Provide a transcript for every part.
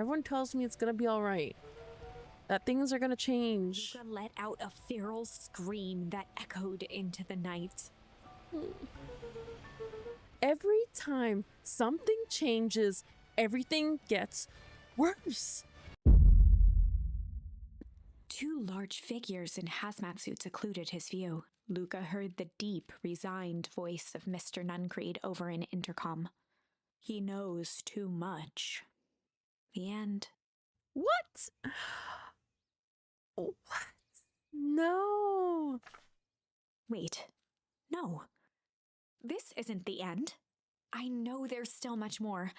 Everyone tells me it's gonna be all right. That things are gonna change. Luca let out a feral scream that echoed into the night. Every time something changes, everything gets worse. Two large figures in hazmat suits occluded his view. Luca heard the deep, resigned voice of Mr. Nuncreed over an intercom. He knows too much. The end. What? What? No. Wait. No. This isn't the end. I know there's still much more.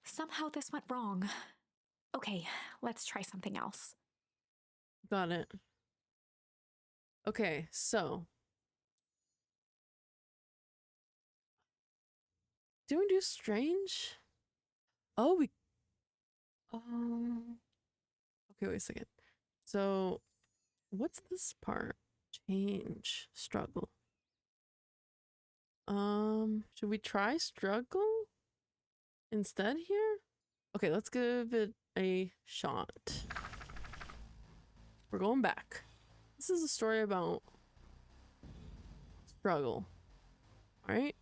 Somehow this went wrong. Okay, let's try something else. Got it. Okay, so. Do we do strange? Oh, we. Okay, wait a second. So, what's this part? Change, struggle. Should we try struggle instead here? Okay, let's give it a shot. We're going back. This is a story about struggle. All right?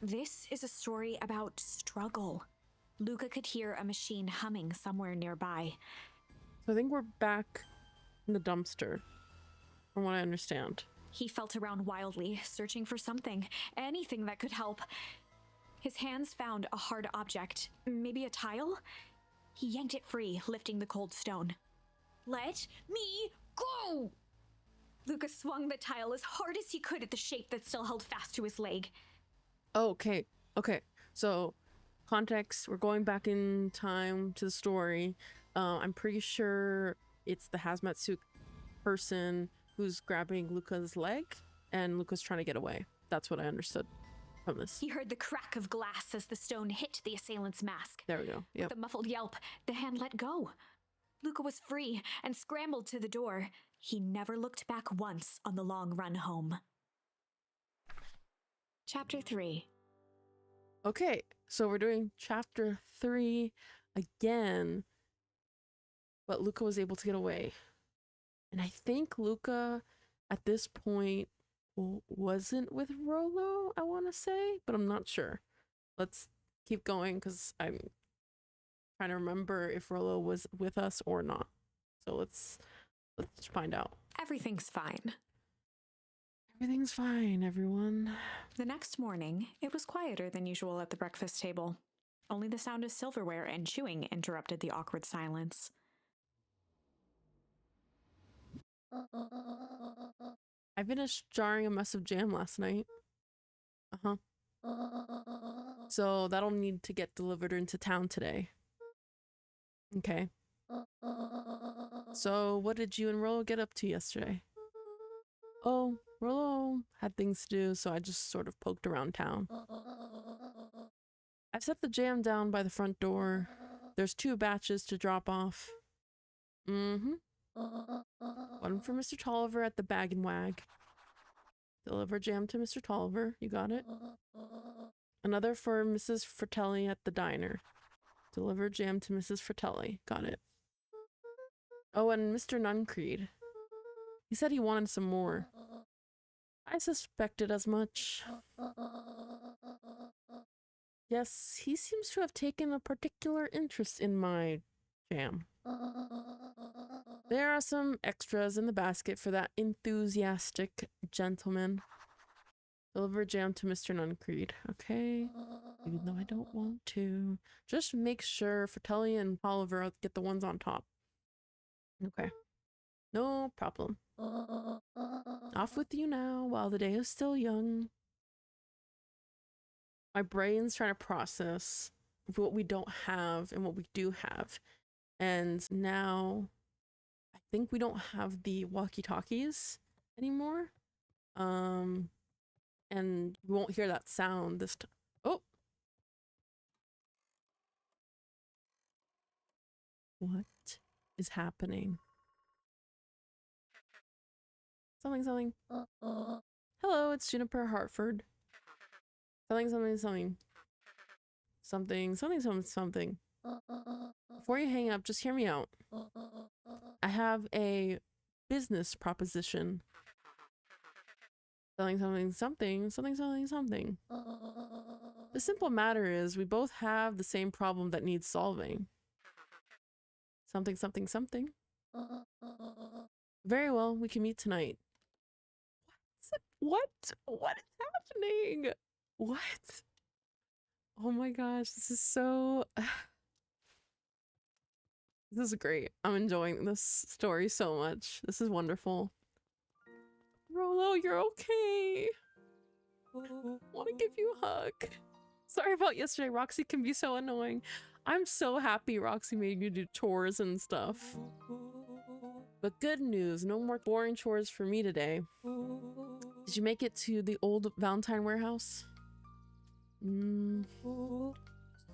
This is a story about struggle. Luca could hear a machine humming somewhere nearby. So I think we're back in the dumpster, from what I understand. He felt around wildly, searching for something, anything that could help. His hands found a hard object, maybe a tile? He yanked it free, lifting the cold stone. Let me go! Luca swung the tile as hard as he could at the shape that still held fast to his leg. Oh, okay. So, context, we're going back in time to the story. I'm pretty sure it's the hazmat suit person who's grabbing Luca's leg, and Luca's trying to get away. That's what I understood from this. He heard the crack of glass as the stone hit the assailant's mask. There we go. Yep. With a muffled yelp, the hand let go. Luca was free and scrambled to the door. He never looked back once on the long run home. Chapter 3. Okay, so we're doing chapter 3 again, but Luca was able to get away. And I think Luca at this point wasn't with Rollo, I want to say, but I'm not sure. Let's keep going because I'm trying to remember if Rollo was with us or not. So let's find out. Everything's fine. Everything's fine, everyone. The next morning, it was quieter than usual at the breakfast table. Only the sound of silverware and chewing interrupted the awkward silence. I finished jarring a mess of jam last night. So that'll need to get delivered into town today. Okay. So what did you and Rollo get up to yesterday? Oh, Rollo had things to do, so I just sort of poked around town. I've set the jam down by the front door. There's 2 batches to drop off. One for Mr. Tolliver at the Bag and Wag. Deliver jam to Mr. Tolliver. You got it. Another for Mrs. Fratelli at the diner. Deliver jam to Mrs. Fratelli. Got it. Oh, and Mr. Nuncreed. He said he wanted some more. I suspected as much. Yes, he seems to have taken a particular interest in my jam. There are some extras in the basket for that enthusiastic gentleman. Deliver jam to Mr. Nuncreed. Okay. Even though I don't want to. Just make sure Fratelli and Tolliver get the ones on top. Okay. No problem. Off with you now while the day is still young. My brain's trying to process what we don't have and what we do have. And now I think we don't have the walkie-talkies anymore. And we won't hear that sound this time. Oh! What is happening? Something. Hello, it's Juniper Hartford. Something. Something. Before you hang up, just hear me out. I have a business proposition. Selling something, something, something, something, something. The simple matter is we both have the same problem that needs solving. Something, something, something. Very well, we can meet tonight. What? What is happening? What? Oh my gosh, this is so... This is great. I'm enjoying this story so much. This is wonderful. Rolo, you're okay. Want to give you a hug. Sorry about yesterday. Roxy can be so annoying. I'm so happy Roxy made you do chores and stuff. But good news, no more boring chores for me today. Did you make it to the old Valentine warehouse?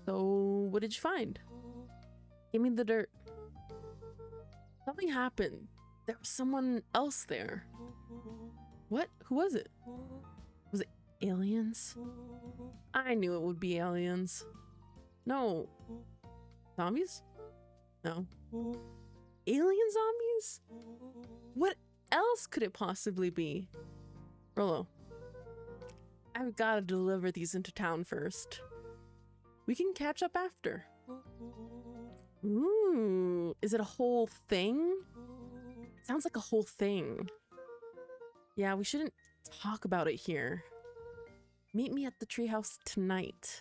So, what did you find? Give me the dirt. Something happened. There was someone else there. What? Who was it? Was it aliens? I knew it would be aliens. No. Zombies? No. Alien zombies? What else could it possibly be? Rolo, I've got to deliver these into town first. We can catch up after. Ooh, is it a whole thing? Sounds like a whole thing. Yeah, we shouldn't talk about it here. Meet me at the treehouse tonight.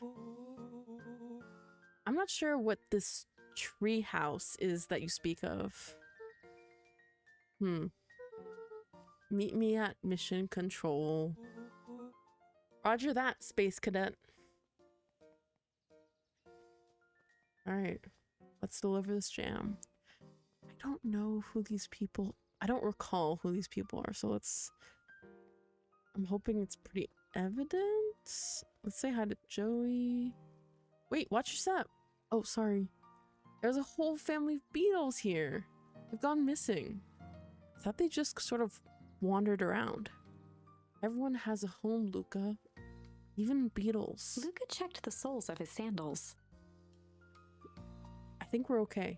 I'm not sure what this treehouse is that you speak of. Meet me at mission control. Roger that, Space Cadet. Alright, let's deliver this jam. I don't know who these people... I don't recall who these people are, so let's... I'm hoping it's pretty evident. Let's say hi to Joey. Wait, watch your step. Oh, sorry. There's a whole family of beetles here. They've gone missing. I thought they just sort of wandered around. Everyone has a home, Luca. Even beetles. Luca checked the soles of his sandals. I think we're okay.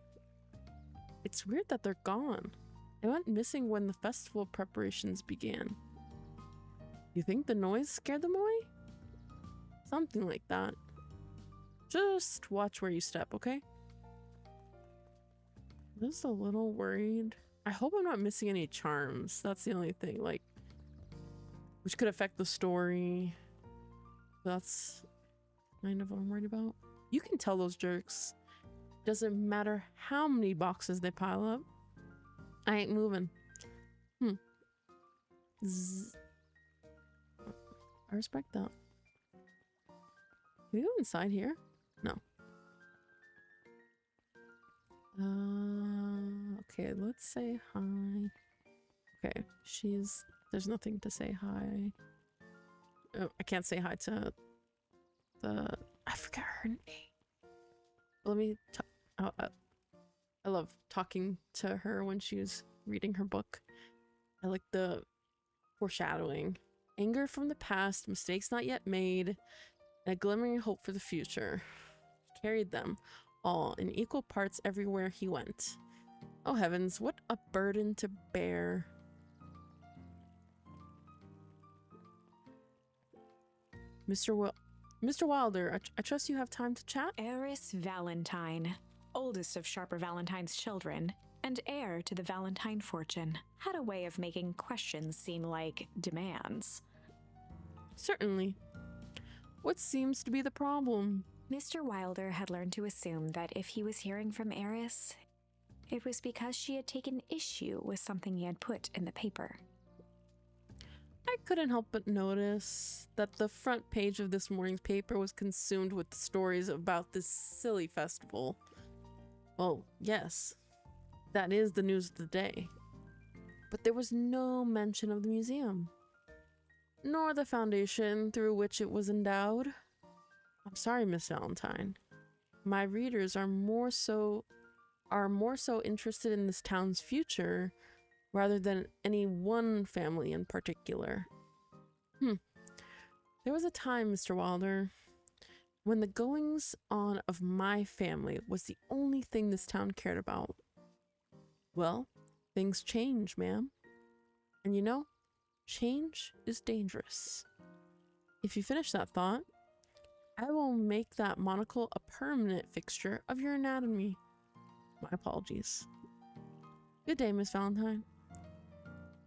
It's weird that they're gone. They went missing when the festival preparations began. You think the noise scared them away? Something like that. Just watch where you step, okay? I'm just a little worried. I hope I'm not missing any charms. That's the only thing, like, which could affect the story. That's kind of what I'm worried about. You can tell those jerks. Doesn't matter how many boxes they pile up. I ain't moving. I respect that. Can we go inside here? No. Okay, let's say hi. Okay, there's nothing to say hi. Oh, I can't say hi to I forgot her name. Let me I love talking to her when she was reading her book. I like the foreshadowing. Anger from the past, mistakes not yet made, and a glimmering hope for the future. He carried them all in equal parts everywhere he went. Oh heavens, what a burden to bear. Mr. Wilder, I trust you have time to chat? Eris Valentine, oldest of Sharper Valentine's children, and heir to the Valentine fortune, had a way of making questions seem like demands. Certainly. What seems to be the problem? Mr. Wilder had learned to assume that if he was hearing from Eris, it was because she had taken issue with something he had put in the paper. I couldn't help but notice that the front page of this morning's paper was consumed with stories about this silly festival. Well, yes, that is the news of the day. But there was no mention of the museum, nor the foundation through which it was endowed. I'm sorry, Miss Valentine. My readers are more so interested in this town's future rather than any one family in particular. There was a time, Mr. Wilder, when the goings on of my family was the only thing this town cared about. Well, things change, ma'am. And you know, change is dangerous. If you finish that thought, I will make that monocle a permanent fixture of your anatomy. My apologies. Good day, Miss Valentine.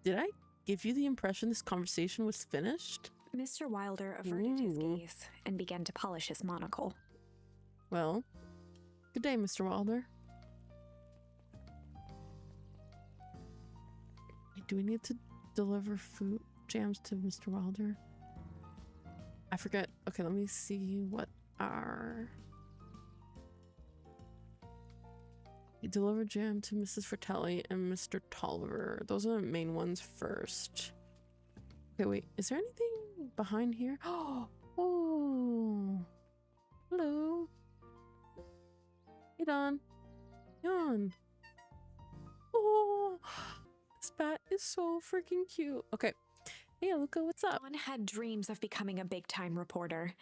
Did I give you the impression this conversation was finished? Mr. Wilder averted his Ooh. gaze and began to polish his monocle. Well, good day, Mr. Wilder. Wait, do we need to deliver food jams to Mr. Wilder? I forget. Okay, let me see what our... We deliver jam to Mrs. Fratelli and Mr. Tolliver. Those are the main ones first. Okay, wait. Is there anything behind here? Oh! Hello. Hey, Don. Don. Oh! This bat is so freaking cute. Okay. Hey, Luca, what's up? Dawn had dreams of becoming a big-time reporter.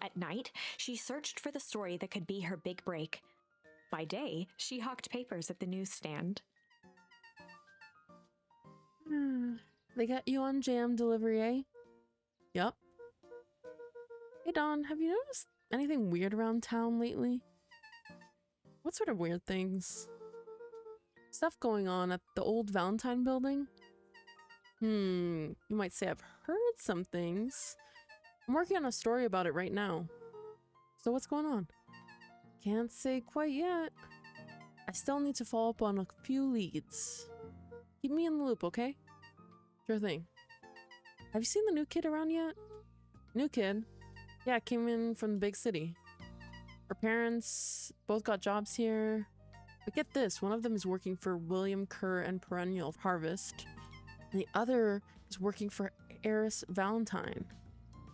At night, she searched for the story that could be her big break. By day, she hawked papers at the newsstand. They got you on jam delivery, eh? Yup. Hey, Don, have you noticed anything weird around town lately? What sort of weird things? Stuff going on at the old Valentine building? You might say I've heard some things. I'm working on a story about it right now. So what's going on? Can't say quite yet. I still need to follow up on a few leads. Keep me in the loop, okay? Sure thing. Have you seen the new kid around yet? New kid? Yeah, came in from the big city. Her parents both got jobs here. But get this, one of them is working for William Kerr and Perennial Harvest. And the other is working for Heiress Valentine.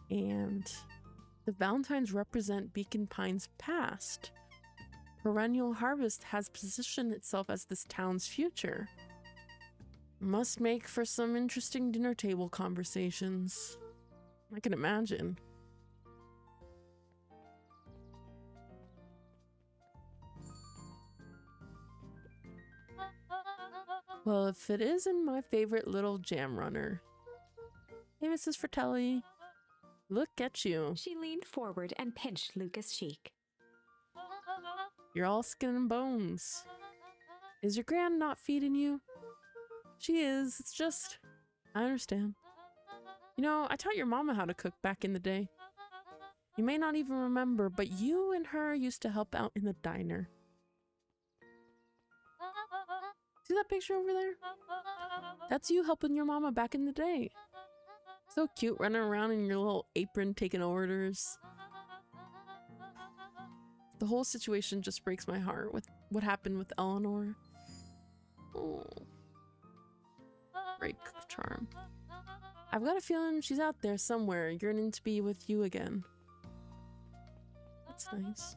And the Valentines represent Beacon Pine's past. Perennial Harvest has positioned itself as this town's future. Must make for some interesting dinner table conversations. I can imagine. Well, if it isn't my favorite little jam runner. Hey, Mrs. Fratelli. Look at you. She leaned forward and pinched Luca's cheek. You're all skin and bones. Is your gran not feeding you? She is. It's just... I understand. You know, I taught your mama how to cook back in the day. You may not even remember, but you and her used to help out in the diner. See that picture over there? That's you helping your mama back in the day. So cute, running around in your little apron taking orders. The whole situation just breaks my heart with what happened with Eleanor. Oh. Break charm. I've got a feeling she's out there somewhere, yearning to be with you again. That's nice.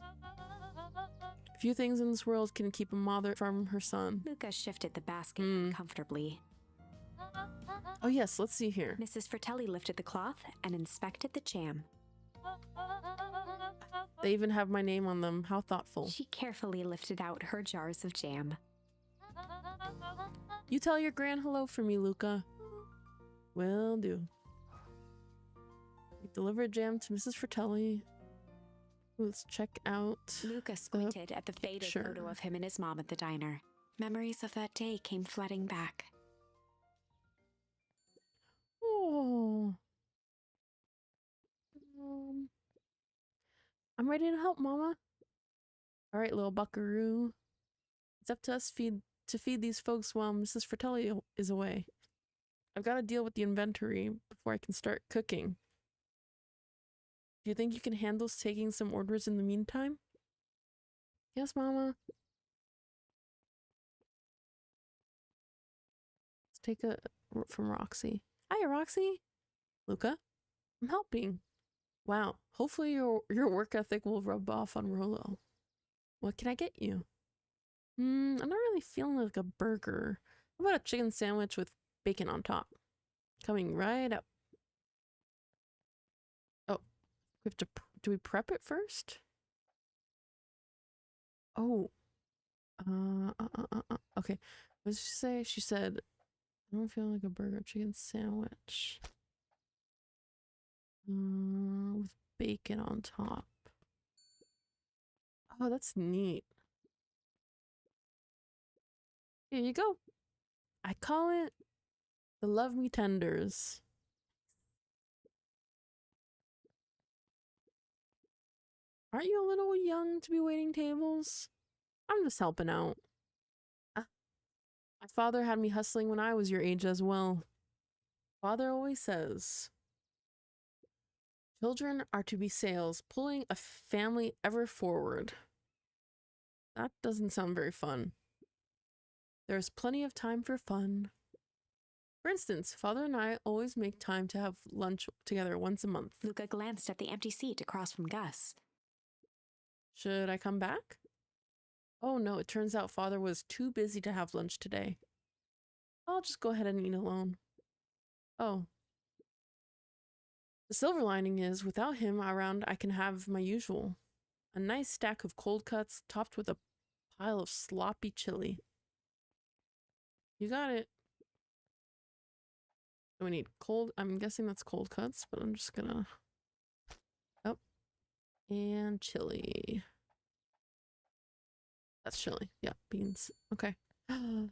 Few things in this world can keep a mother from her son. Luca shifted the basket uncomfortably. Oh yes, let's see here. Mrs. Fratelli lifted the cloth and inspected the jam. They even have my name on them. How thoughtful. She carefully lifted out her jars of jam. You tell your gran hello for me, Luca. Will do. We delivered jam to Mrs. Fratelli. Let's check out. Luca squinted at the faded photo of him and his mom at the diner. Memories of that day came flooding back. Oh. I'm ready to help, Mama. All right, little buckaroo. It's up to us to feed these folks while Mrs. Fratelli is away. I've got to deal with the inventory before I can start cooking. Do you think you can handle taking some orders in the meantime? Yes, Mama. Let's take a from Roxy. Hi, Roxy. Luca, I'm helping. Wow, hopefully your work ethic will rub off on Rolo. What can I get you? I'm not really feeling like a burger. How about a chicken sandwich with bacon on top? Coming right up. Oh, we have to do we prep it first? Oh. Okay. What did she say? She said, I don't feel like a burger chicken sandwich. With bacon on top. Oh, that's neat. Here you go. I call it the Love Me Tenders. Aren't you a little young to be waiting tables? I'm just helping out. My father had me hustling when I was your age as well. Father always says, children are to be sails, pulling a family ever forward. That doesn't sound very fun. There's plenty of time for fun. For instance, Father and I always make time to have lunch together once a month. Luca glanced at the empty seat across from Gus. Should I come back? Oh no, it turns out Father was too busy to have lunch today. I'll just go ahead and eat alone. Oh. The silver lining is, without him around, I can have my usual. A nice stack of cold cuts topped with a pile of sloppy chili. You got it. So we need cold, I'm guessing that's cold cuts, but I'm just gonna... Oh. And chili. That's chili. Yeah, beans. Okay. I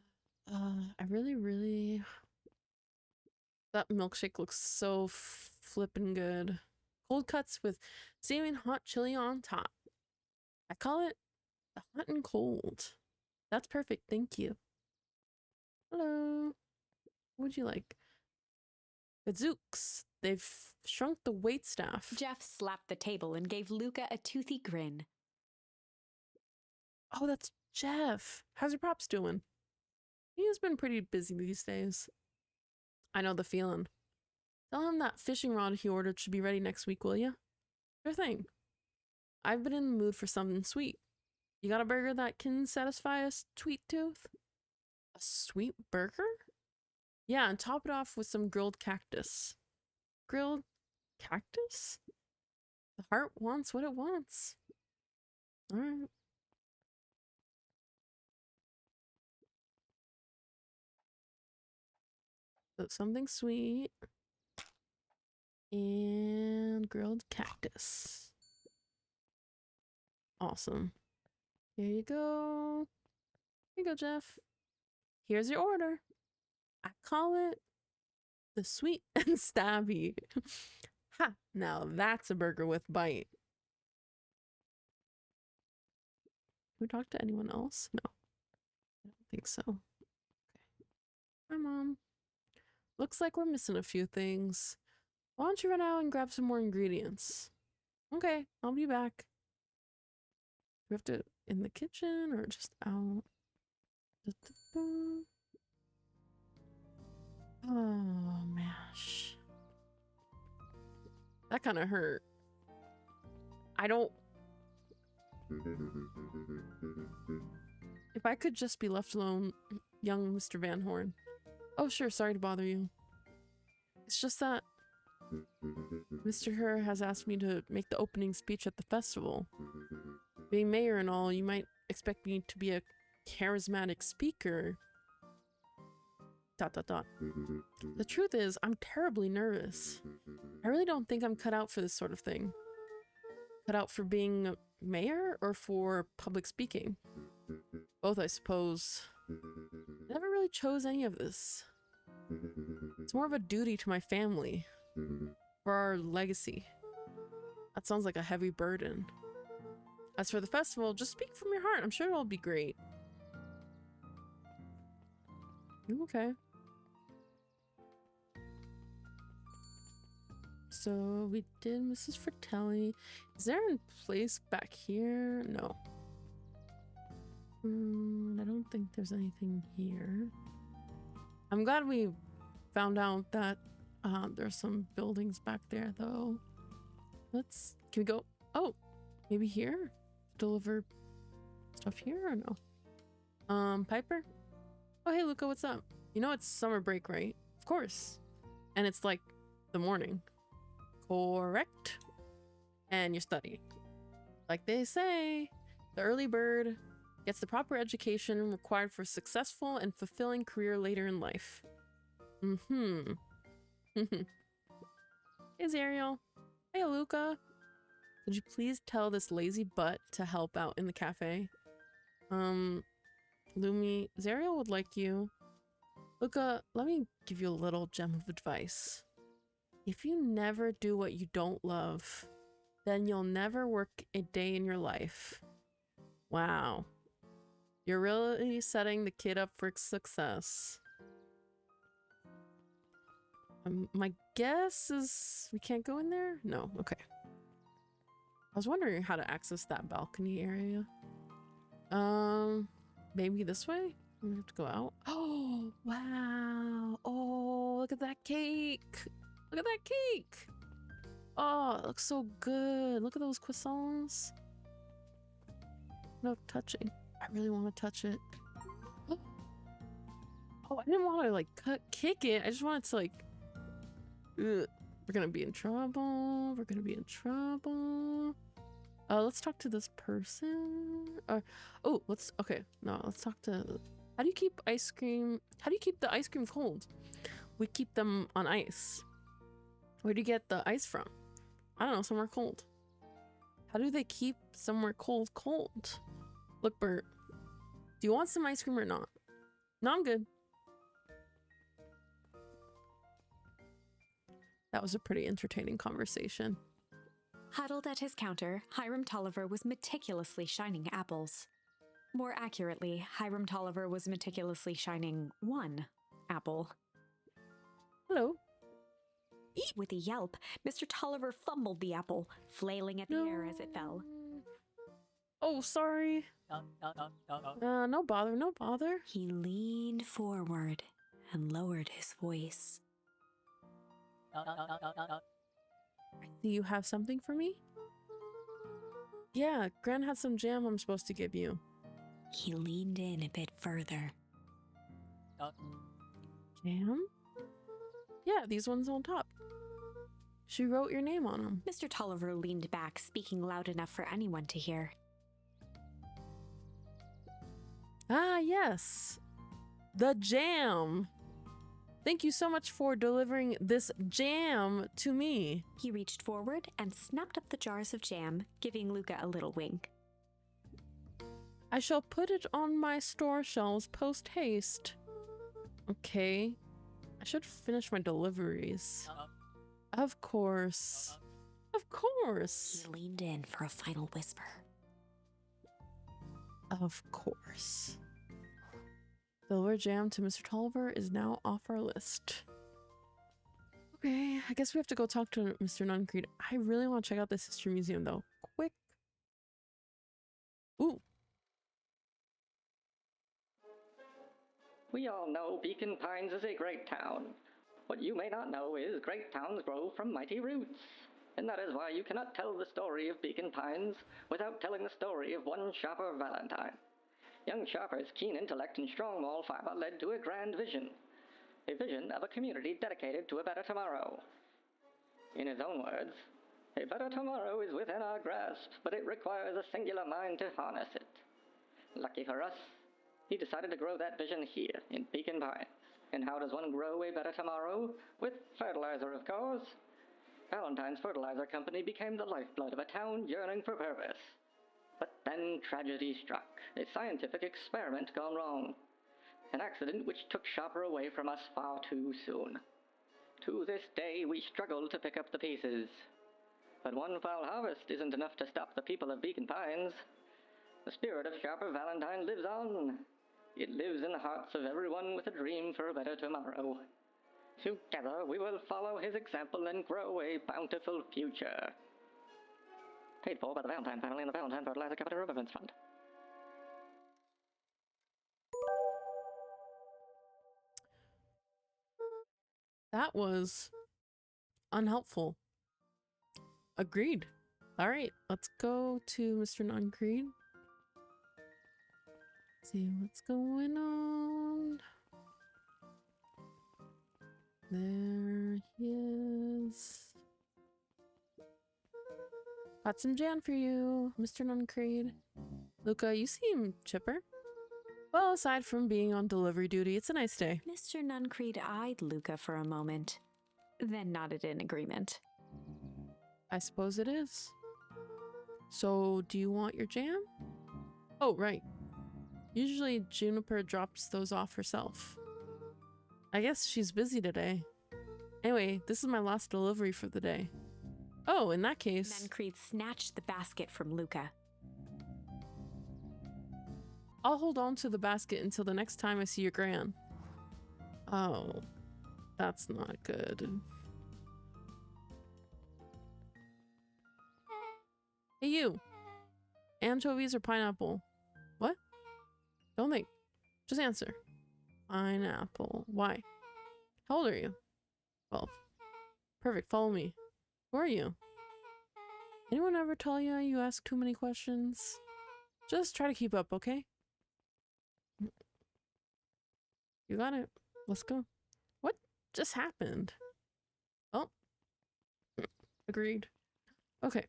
really... That milkshake looks so flippin' good. Cold cuts with steaming hot chili on top. I call it the hot and cold. That's perfect, thank you. Hello. What would you like? Gadzooks. They've shrunk the wait staff. Jeff slapped the table and gave Luca a toothy grin. Oh, that's Jeff. How's your pops doing? He has been pretty busy these days. I know the feeling. Tell him that fishing rod he ordered should be ready next week, will you? Sure thing. I've been in the mood for something sweet. You got a burger that can satisfy a sweet tooth? A sweet burger? Yeah, and top it off with some grilled cactus. Grilled cactus? The heart wants what it wants. Alright. So something sweet. And grilled cactus. Awesome. Here you go. Here you go, Jeff. Here's your order. I call it the sweet and stabby. Ha! Now that's a burger with bite. Can we talk to anyone else? No. I don't think so. Okay. Hi, Mom. Looks like we're missing a few things. Why don't you run out and grab some more ingredients? Okay, I'll be back. Do we have to in the kitchen or just out? Oh, mash. That kind of hurt. I don't... If I could just be left alone, young Mr. Van Horn. Oh, sure, sorry to bother you. It's just that Mr. Herr has asked me to make the opening speech at the festival. Being mayor and all, you might expect me to be a charismatic speaker. ... The truth is, I'm terribly nervous. I really don't think I'm cut out for this sort of thing. Cut out for being a mayor or for public speaking? Both, I suppose. I never really chose any of this. It's more of a duty to my family. For our legacy. That sounds like a heavy burden. As for the festival, just speak from your heart. I'm sure it'll be great. Okay. So we did Mrs. Fratelli. Is there a place back here? No. I don't think there's anything here. I'm glad we found out that there's some buildings back there though. Can we go? Oh, maybe here? Deliver stuff here or no? Piper? Oh, hey, Luca, what's up? You know it's summer break, right? Of course. And it's like the morning. Correct. and you're studying. Like they say, the early bird gets the proper education required for a successful and fulfilling career later in life. Mm-hmm. Hey, Zariel. Hey, Luca. Could you please tell this lazy butt to help out in the cafe? Lumi, Zariel would like you. Luca, let me give you a little gem of advice. If you never do what you don't love, then you'll never work a day in your life. Wow. You're really setting the kid up for success. My guess is we can't go in there? No, okay. I was wondering how to access that balcony area. Maybe this way? We have to go out. Oh, wow. Oh, look at that cake. Look at that cake. Oh, it looks so good. Look at those croissants. No touching. I really want to touch it. Oh, I didn't want to like kick it. I just wanted to like, ugh. We're gonna be in trouble. We're gonna be in trouble. Let's talk to this person. Oh, let's talk to, how do you keep ice cream? How do you keep the ice cream cold? We keep them on ice. Where do you get the ice from? I don't know, somewhere cold. How do they keep somewhere cold? Look, Bert, do you want some ice cream or not? No, I'm good. That was a pretty entertaining conversation. Huddled at his counter, Hiram Tolliver was meticulously shining apples. More accurately, Hiram Tolliver was meticulously shining one apple. Hello. With a yelp, Mr. Tolliver fumbled the apple, flailing at the air as it fell. Oh, sorry. No bother, no bother. He leaned forward and lowered his voice. Do you have something for me? Yeah, Gran had some jam I'm supposed to give you. He leaned in a bit further. Jam? Yeah, these ones on top. She wrote your name on them. Mr. Tolliver leaned back, speaking loud enough for anyone to hear. Ah, yes. The jam. Thank you so much for delivering this jam to me. He reached forward and snapped up the jars of jam, giving Luca a little wink. I shall put it on my store shelves post-haste. Okay. I should finish my deliveries. Of course. Of course. He leaned in for a final whisper. Of course. Deliver jam to Mr. Tolliver is now off our list. Okay, I guess we have to go talk to Mr. Nuncreed. I really want to check out this history museum though. Quick. Ooh. We all know Beacon Pines is a great town. What you may not know is great towns grow from mighty roots. And that is why you cannot tell the story of Beacon Pines without telling the story of one Shopper Valentine. Young Shopper's keen intellect and strong moral fiber led to a grand vision. A vision of a community dedicated to a better tomorrow. In his own words, a better tomorrow is within our grasp, but it requires a singular mind to harness it. Lucky for us, he decided to grow that vision here in Beacon Pines. And how does one grow a better tomorrow? With fertilizer, of course. Valentine's Fertilizer Company became the lifeblood of a town yearning for purpose. But then tragedy struck, a scientific experiment gone wrong. An accident which took Shopper away from us far too soon. To this day, we struggle to pick up the pieces. But one foul harvest isn't enough to stop the people of Beacon Pines. The spirit of Shopper Valentine lives on. It lives in the hearts of everyone with a dream for a better tomorrow. Together, we will follow his example and grow a bountiful future. Paid for by the Valentine family and the Valentine Fertilizer Company Remembrance Fund. That was unhelpful. Agreed. All right, let's go to Mr. Nuncreed. See what's going on. There he is. Got some jam for you, Mr. Nuncreed. Luca, you seem chipper. Well, aside from being on delivery duty, it's a nice day. Mr. Nuncreed eyed Luca for a moment, then nodded in agreement. I suppose it is. So, do you want your jam? Oh, right. Usually Juniper drops those off herself. I guess she's busy today. Anyway, this is my last delivery for the day. Oh, in that case... Nuncreed snatched the basket from Luca. I'll hold on to the basket until the next time I see your gran. Oh, that's not good. Hey you! Anchovies or pineapple? What? Don't think. Just answer. Pineapple. Why? How old are you? 12. Perfect, follow me. Who are you? Anyone ever tell you you ask too many questions? Just try to keep up, okay? You got it. Let's go. What just happened? Oh. Agreed. Okay.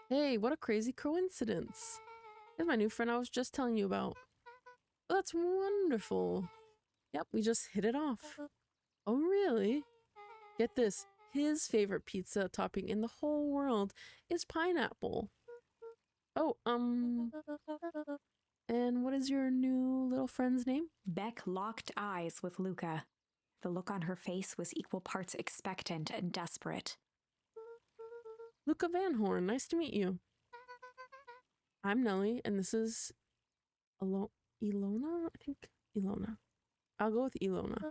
Hey, what a crazy coincidence. Here's my new friend I was just telling you about. Oh, that's wonderful. Yep, we just hit it off. Oh, really? Get this. His favorite pizza topping in the whole world is pineapple. Oh, and what is your new little friend's name? Beck locked eyes with Luca. The look on her face was equal parts expectant and desperate. Luca Van Horn, nice to meet you. I'm Nellie, and this is Ilona? I think Ilona. I'll go with Ilona.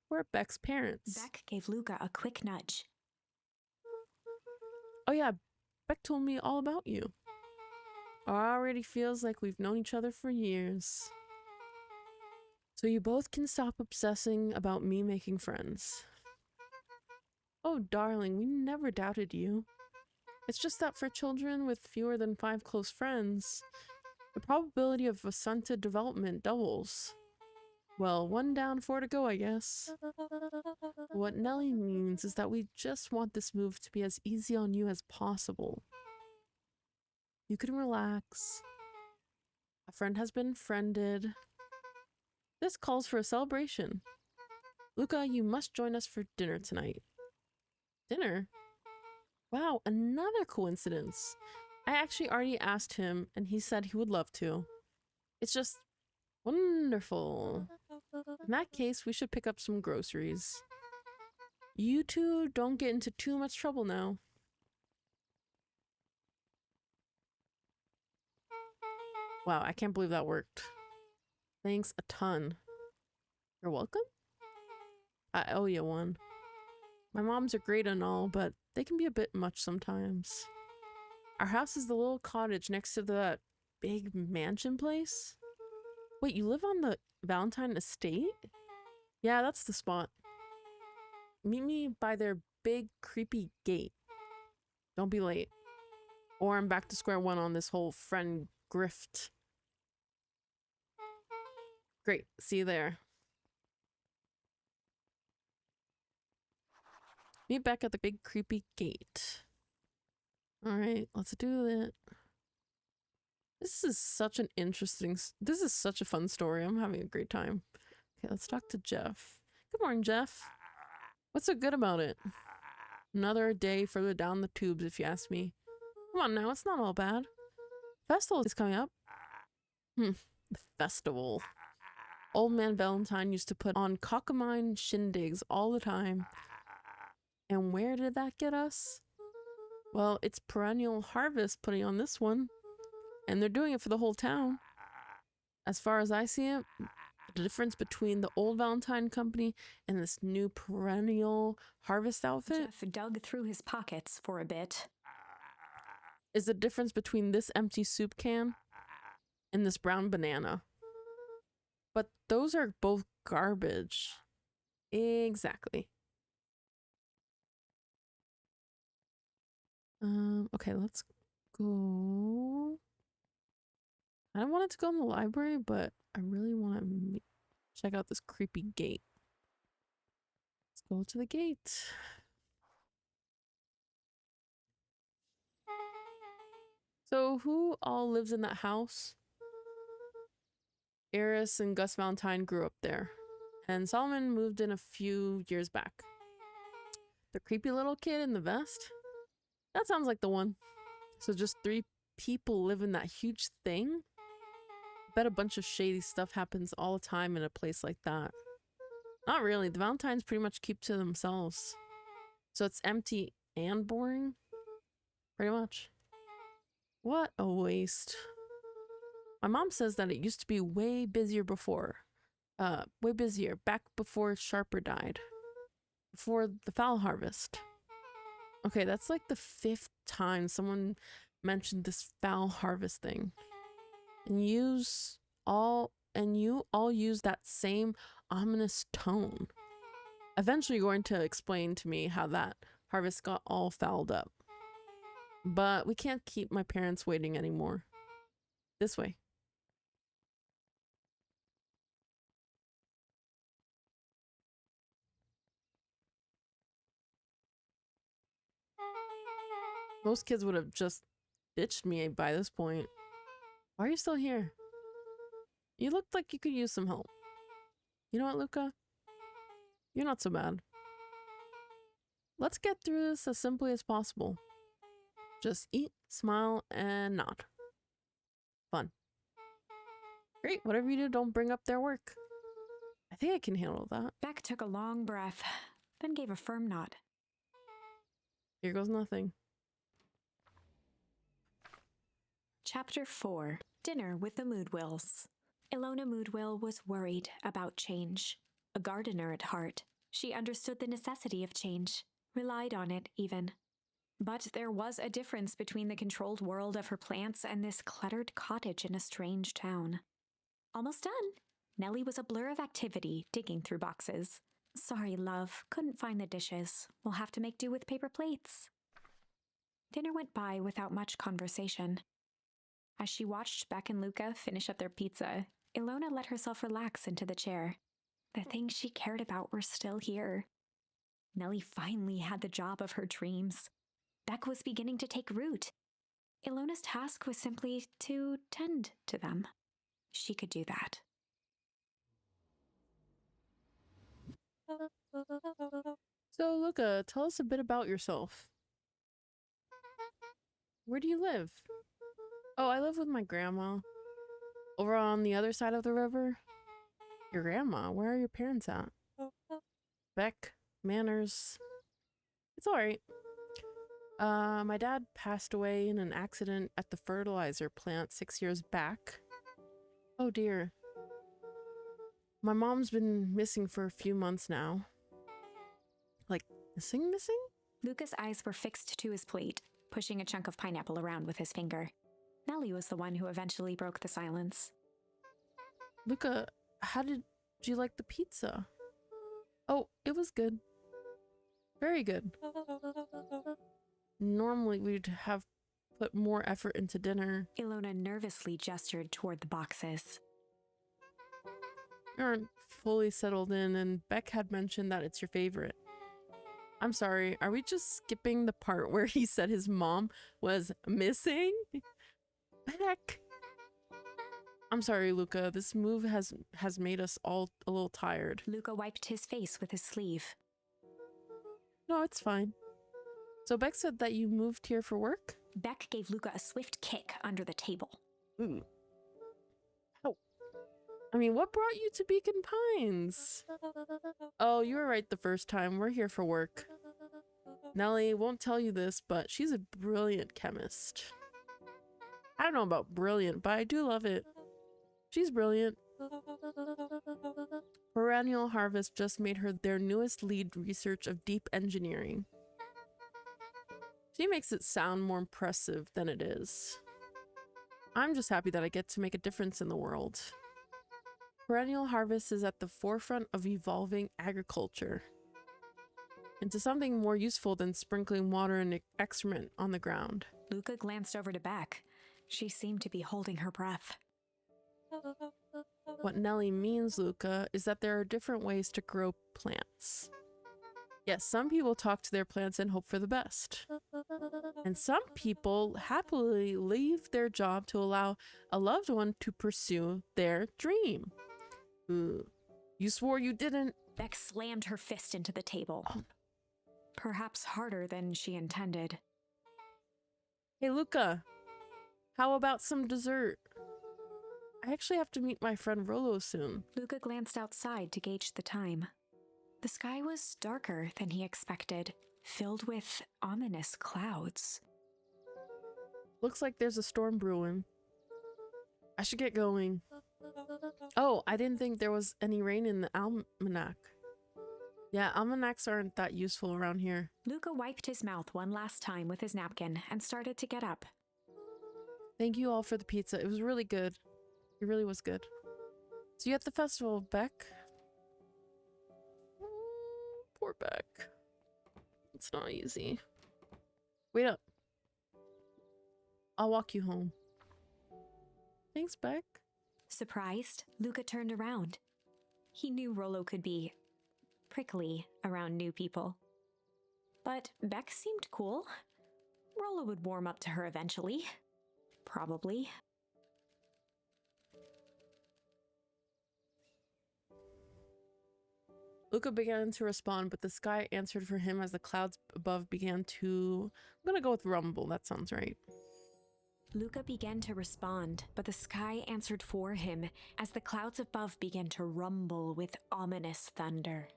We're Beck's parents. Beck gave Luca a quick nudge. Oh yeah, Beck told me all about you. Already feels like we've known each other for years. So you both can stop obsessing about me making friends. Oh, darling, we never doubted you. It's just that for children with fewer than 5 close friends, the probability of a stunted development doubles. Well, 1 down, 4 to go, I guess. What Nellie means is that we just want this move to be as easy on you as possible. You can relax. A friend has been friended. This calls for a celebration. Luca, you must join us for dinner tonight. Dinner? Wow, another coincidence. I actually already asked him, and he said he would love to. It's just wonderful. In that case, we should pick up some groceries. You two don't get into too much trouble now. Wow, I can't believe that worked. Thanks a ton. You're welcome? I owe you one. My moms are great and all, but they can be a bit much sometimes. Our house is the little cottage next to the big mansion place. Wait, you live on the Valentine estate? Yeah, that's the spot. Meet me by their big creepy gate. Don't be late. Or I'm back to square one on this whole friend grift. Great, see you there. Meet back at the big creepy gate. Alright, let's do it. This is such an interesting... This is such a fun story. I'm having a great time. Okay, let's talk to Jeff. Good morning, Jeff. What's so good about it? Another day further down the tubes, if you ask me. Come on now, it's not all bad. Festival is coming up. The festival. Old man Valentine used to put on cockamine shindigs all the time. And where did that get us? Well, it's perennial harvest putting on this one. And they're doing it for the whole town. As far as I see it, the difference between the old Valentine company and this new perennial harvest outfit Jeff dug through his pockets for a bit. is the difference between this empty soup can and this brown banana. But those are both garbage. Exactly. Okay, let's go. I don't want it to go in the library, but I really want to check out this creepy gate. Let's go to the gate. So who all lives in that house? Eris and Gus Valentine grew up there, and Solomon moved in a few years back. The creepy little kid in the vest? That sounds like the one. So just 3 people live in that huge thing? Bet a bunch of shady stuff happens all the time in a place like that. Not really. The Valentines pretty much keep to themselves. So it's empty and boring? Pretty much. What a waste. My mom says that it used to be way busier before. Way busier. Back before Sharper died. Before the fowl harvest. Okay, that's like the 5th time someone mentioned this fowl harvest thing. And you all use that same ominous tone. Eventually you're going to explain to me how that harvest got all fouled up. But we can't keep my parents waiting anymore. This way. Most kids would have just ditched me by this point. Why are you still here? You looked like you could use some help. You know what, Luca? You're not so bad. Let's get through this as simply as possible. Just eat, smile, and nod. Fun. Great, whatever you do, don't bring up their work. I think I can handle that. Beck took a long breath, then gave a firm nod. Here goes nothing. Chapter 4. Dinner with the Moodwills. Ilona Moodwill was worried about change. A gardener at heart, she understood the necessity of change, relied on it even. But there was a difference between the controlled world of her plants and this cluttered cottage in a strange town. Almost done. Nellie was a blur of activity, digging through boxes. Sorry, love, couldn't find the dishes. We'll have to make do with paper plates. Dinner went by without much conversation. As she watched Beck and Luca finish up their pizza, Ilona let herself relax into the chair. The things she cared about were still here. Nellie finally had the job of her dreams. Beck was beginning to take root. Ilona's task was simply to tend to them. She could do that. So, Luca, tell us a bit about yourself. Where do you live? Oh, I live with my grandma. Over on the other side of the river? Your grandma? Where are your parents at? Beck, manners. It's alright. My dad passed away in an accident at the fertilizer plant 6 years back. Oh dear. My mom's been missing for a few months now. Like, missing? Luca's eyes were fixed to his plate, pushing a chunk of pineapple around with his finger. Nellie was the one who eventually broke the silence. Luca, how did you like the pizza? Oh, it was good. Very good. Normally we'd have put more effort into dinner. Ilona nervously gestured toward the boxes. We aren't fully settled in, and Beck had mentioned that it's your favorite. I'm sorry, are we just skipping the part where he said his mom was missing? Beck! I'm sorry, Luca. This move has made us all a little tired. Luca wiped his face with his sleeve. No, it's fine. So Beck said that you moved here for work? Beck gave Luca a swift kick under the table. Ooh. Oh. I mean, what brought you to Beacon Pines? Oh, you were right the first time. We're here for work. Nellie won't tell you this, but she's a brilliant chemist. I don't know about brilliant, but I do love it. She's brilliant. Perennial Harvest just made her their newest lead research of deep engineering. She makes it sound more impressive than it is. I'm just happy that I get to make a difference in the world. Perennial Harvest is at the forefront of evolving agriculture into something more useful than sprinkling water and excrement on the ground. Luca glanced over to Beck. She seemed to be holding her breath. What Nellie means, Luca, is that there are different ways to grow plants. Yes, some people talk to their plants and hope for the best. And some people happily leave their job to allow a loved one to pursue their dream. Ooh. You swore you didn't. Beck slammed her fist into the table. Perhaps harder than she intended. Hey, Luca, how about some dessert? I actually have to meet my friend Rolo soon. Luca glanced outside to gauge the time. The sky was darker than he expected, filled with ominous clouds. Looks like there's a storm brewing. I should get going. Oh, I didn't think there was any rain in the almanac. Yeah, almanacs aren't that useful around here. Luca wiped his mouth one last time with his napkin and started to get up. Thank you all for the pizza. It was really good. It really was good. See you at the festival, Beck. Poor Beck. It's not easy. Wait up. I'll walk you home. Thanks, Beck. Surprised, Luca turned around. He knew Rolo could be prickly around new people. But Beck seemed cool. Rolo would warm up to her eventually. Probably. Luca began to respond, but the sky answered for him as the clouds above began to... I'm gonna go with rumble. That sounds right. Luca began to respond, but the sky answered for him as the clouds above began to rumble with ominous thunder.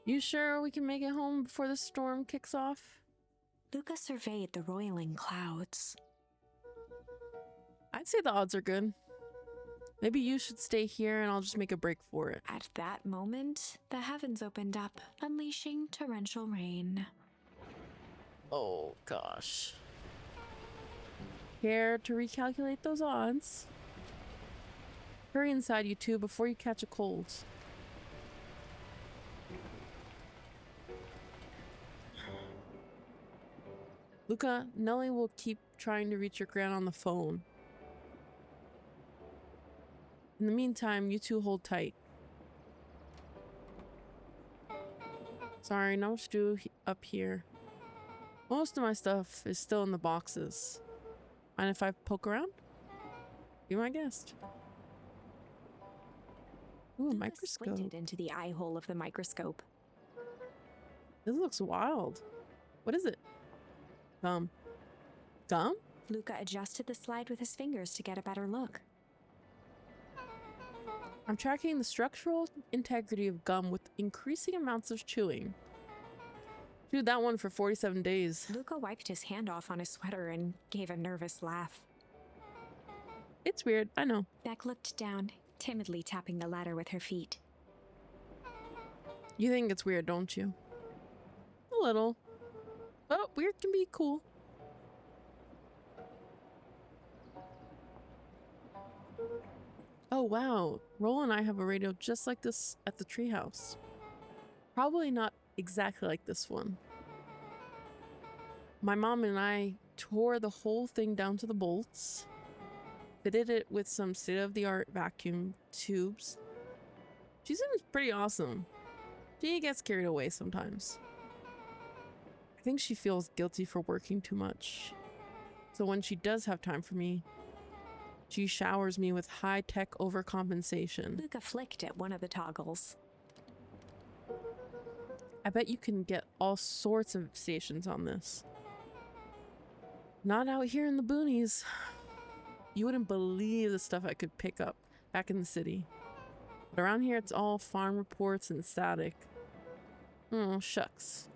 You sure we can make it home before the storm kicks off? Luca surveyed the roiling clouds. I'd say the odds are good. Maybe you should stay here and I'll just make a break for it. At that moment, the heavens opened up, unleashing torrential rain. Oh, gosh. Care to recalculate those odds? Hurry inside, you two, before you catch a cold. Luca, Nellie will keep trying to reach your gran on the phone. In the meantime, you two hold tight. Sorry, not much to do up here. Most of my stuff is still in the boxes. Mind if I poke around? Be my guest. Ooh, a Luca microscope. squinted into the eye hole of the microscope. This looks wild. What is it? Gum. Gum? Luca adjusted the slide with his fingers to get a better look. I'm tracking the structural integrity of gum with increasing amounts of chewing. Chewed that one for 47 days. Luca wiped his hand off on his sweater and gave a nervous laugh. It's weird, I know. Beck looked down, timidly tapping the ladder with her feet. You think it's weird, don't you? A little. But weird can be cool. Oh wow, Roll and I have a radio just like this at the treehouse. Probably not exactly like this one. My mom and I tore the whole thing down to the bolts, fitted it with some state-of-the-art vacuum tubes. She seems pretty awesome. She gets carried away sometimes. I think she feels guilty for working too much. So when she does have time for me, she showers me with high-tech overcompensation. Luca flicked at one of the toggles. I bet you can get all sorts of stations on this. Not out here in the boonies. You wouldn't believe the stuff I could pick up back in the city. But around here it's all farm reports and static. Oh, shucks.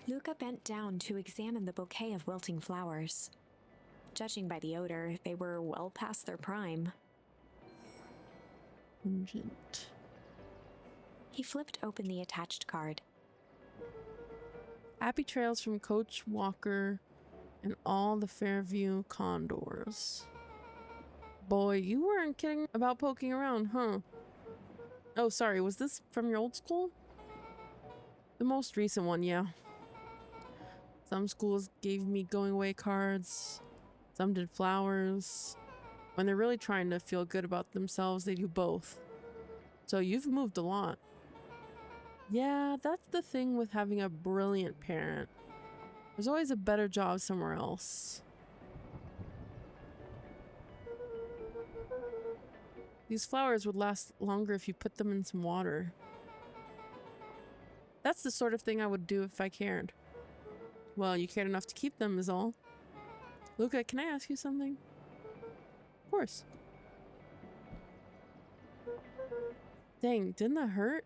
Luca bent down to examine the bouquet of wilting flowers. Judging by the odor, they were well past their prime. Pungent. He flipped open the attached card. Happy trails from Coach Walker and all the Fairview Condors. Boy, you weren't kidding about poking around, huh? Oh, sorry, was this from your old school? The most recent one, yeah. Some schools gave me going away cards. Some did flowers. When they're really trying to feel good about themselves, they do both. So you've moved a lot. Yeah, that's the thing with having a brilliant parent. There's always a better job somewhere else. These flowers would last longer if you put them in some water. That's the sort of thing I would do if I cared. Well, you cared enough to keep them is all. Luca, can I ask you something? Of course. Dang, didn't that hurt?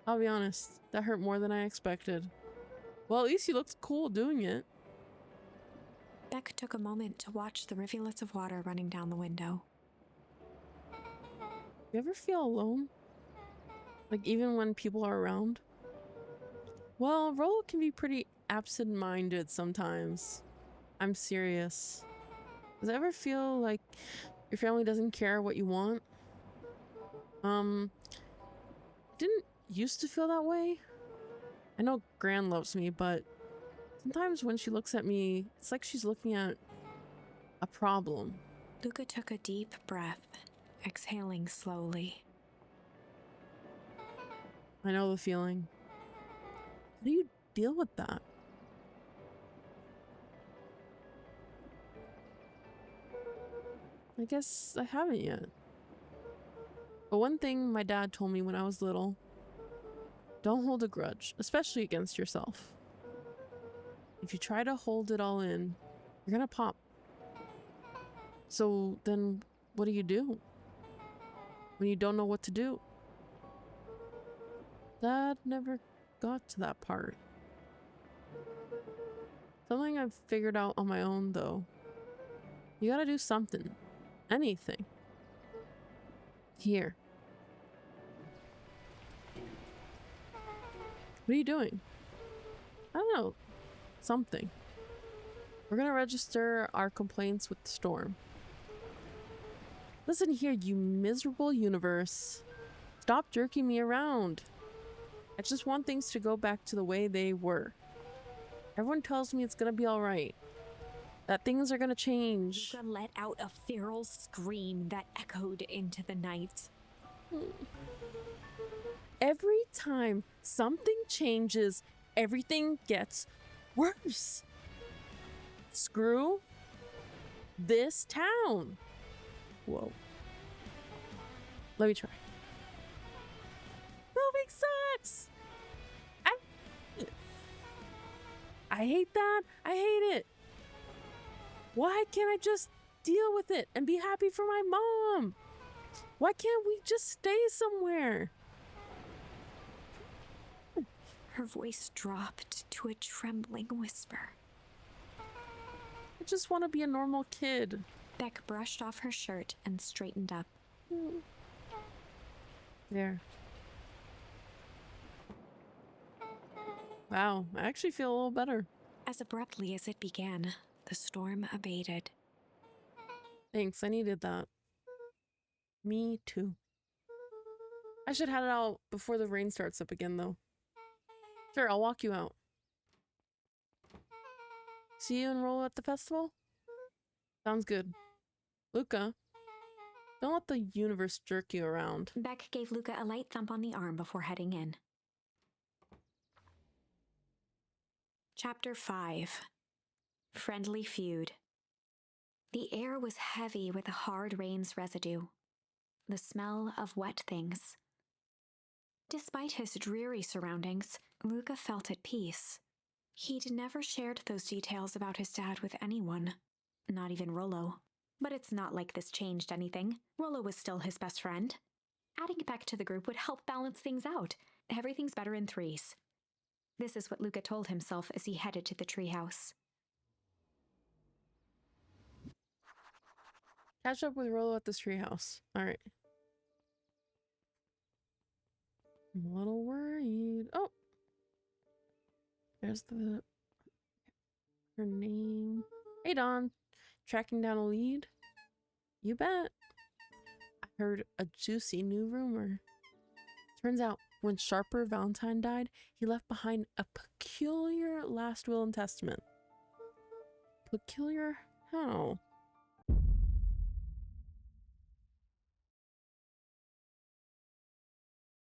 I'll be honest, that hurt more than I expected. Well, at least you looked cool doing it. Beck took a moment to watch the rivulets of water running down the window. You ever feel alone? Like even when people are around? Well, Rollo can be pretty absent-minded sometimes. I'm serious. Does it ever feel like your family doesn't care what you want? Didn't used to feel that way. I know Gran loves me, but sometimes when she looks at me, it's like she's looking at a problem. Luca took a deep breath, exhaling slowly. I know the feeling. How do you deal with that? I guess I haven't yet. But one thing my dad told me when I was little, don't hold a grudge, especially against yourself. If you try to hold it all in, you're gonna pop. So then what do you do when you don't know what to do? Dad never got to that part. Something I've figured out on my own though. You gotta do something. Anything. Here. What are you doing? I don't know. Something. We're gonna register our complaints with the storm. Listen here, you miserable universe. Stop jerking me around. I just want things to go back to the way they were. Everyone tells me it's gonna be alright. That things are gonna change. Luca let out a feral scream that echoed into the night. Every time something changes, everything gets worse. Screw this town. Whoa. Let me try. Moving sucks. I hate that. I hate it. Why can't I just deal with it and be happy for my mom? Why can't we just stay somewhere? Her voice dropped to a trembling whisper. I just want to be a normal kid. Beck brushed off her shirt and straightened up. There. Wow, I actually feel a little better. As abruptly as it began, the storm abated. Thanks, I needed that. Me too. I should head out before the rain starts up again, though. Sure, I'll walk you out. See you and Rollo at the festival? Sounds good. Luca, don't let the universe jerk you around. Beck gave Luca a light thump on the arm before heading in. Chapter 5. Friendly Feud. The air was heavy with the hard rain's residue, the smell of wet things. Despite his dreary surroundings, Luca felt at peace. He'd never shared those details about his dad with anyone, not even Rollo. But it's not like this changed anything. Rollo was still his best friend. Adding Beck to the group would help balance things out. Everything's better in threes. This is what Luca told himself as he headed to the treehouse. Catch up with Rollo at this treehouse. Alright. I'm a little worried. Oh! There's her name. Hey, Dawn. Tracking down a lead? You bet. I heard a juicy new rumor. Turns out, when Sharper Valentine died, he left behind a peculiar last will and testament. Peculiar how?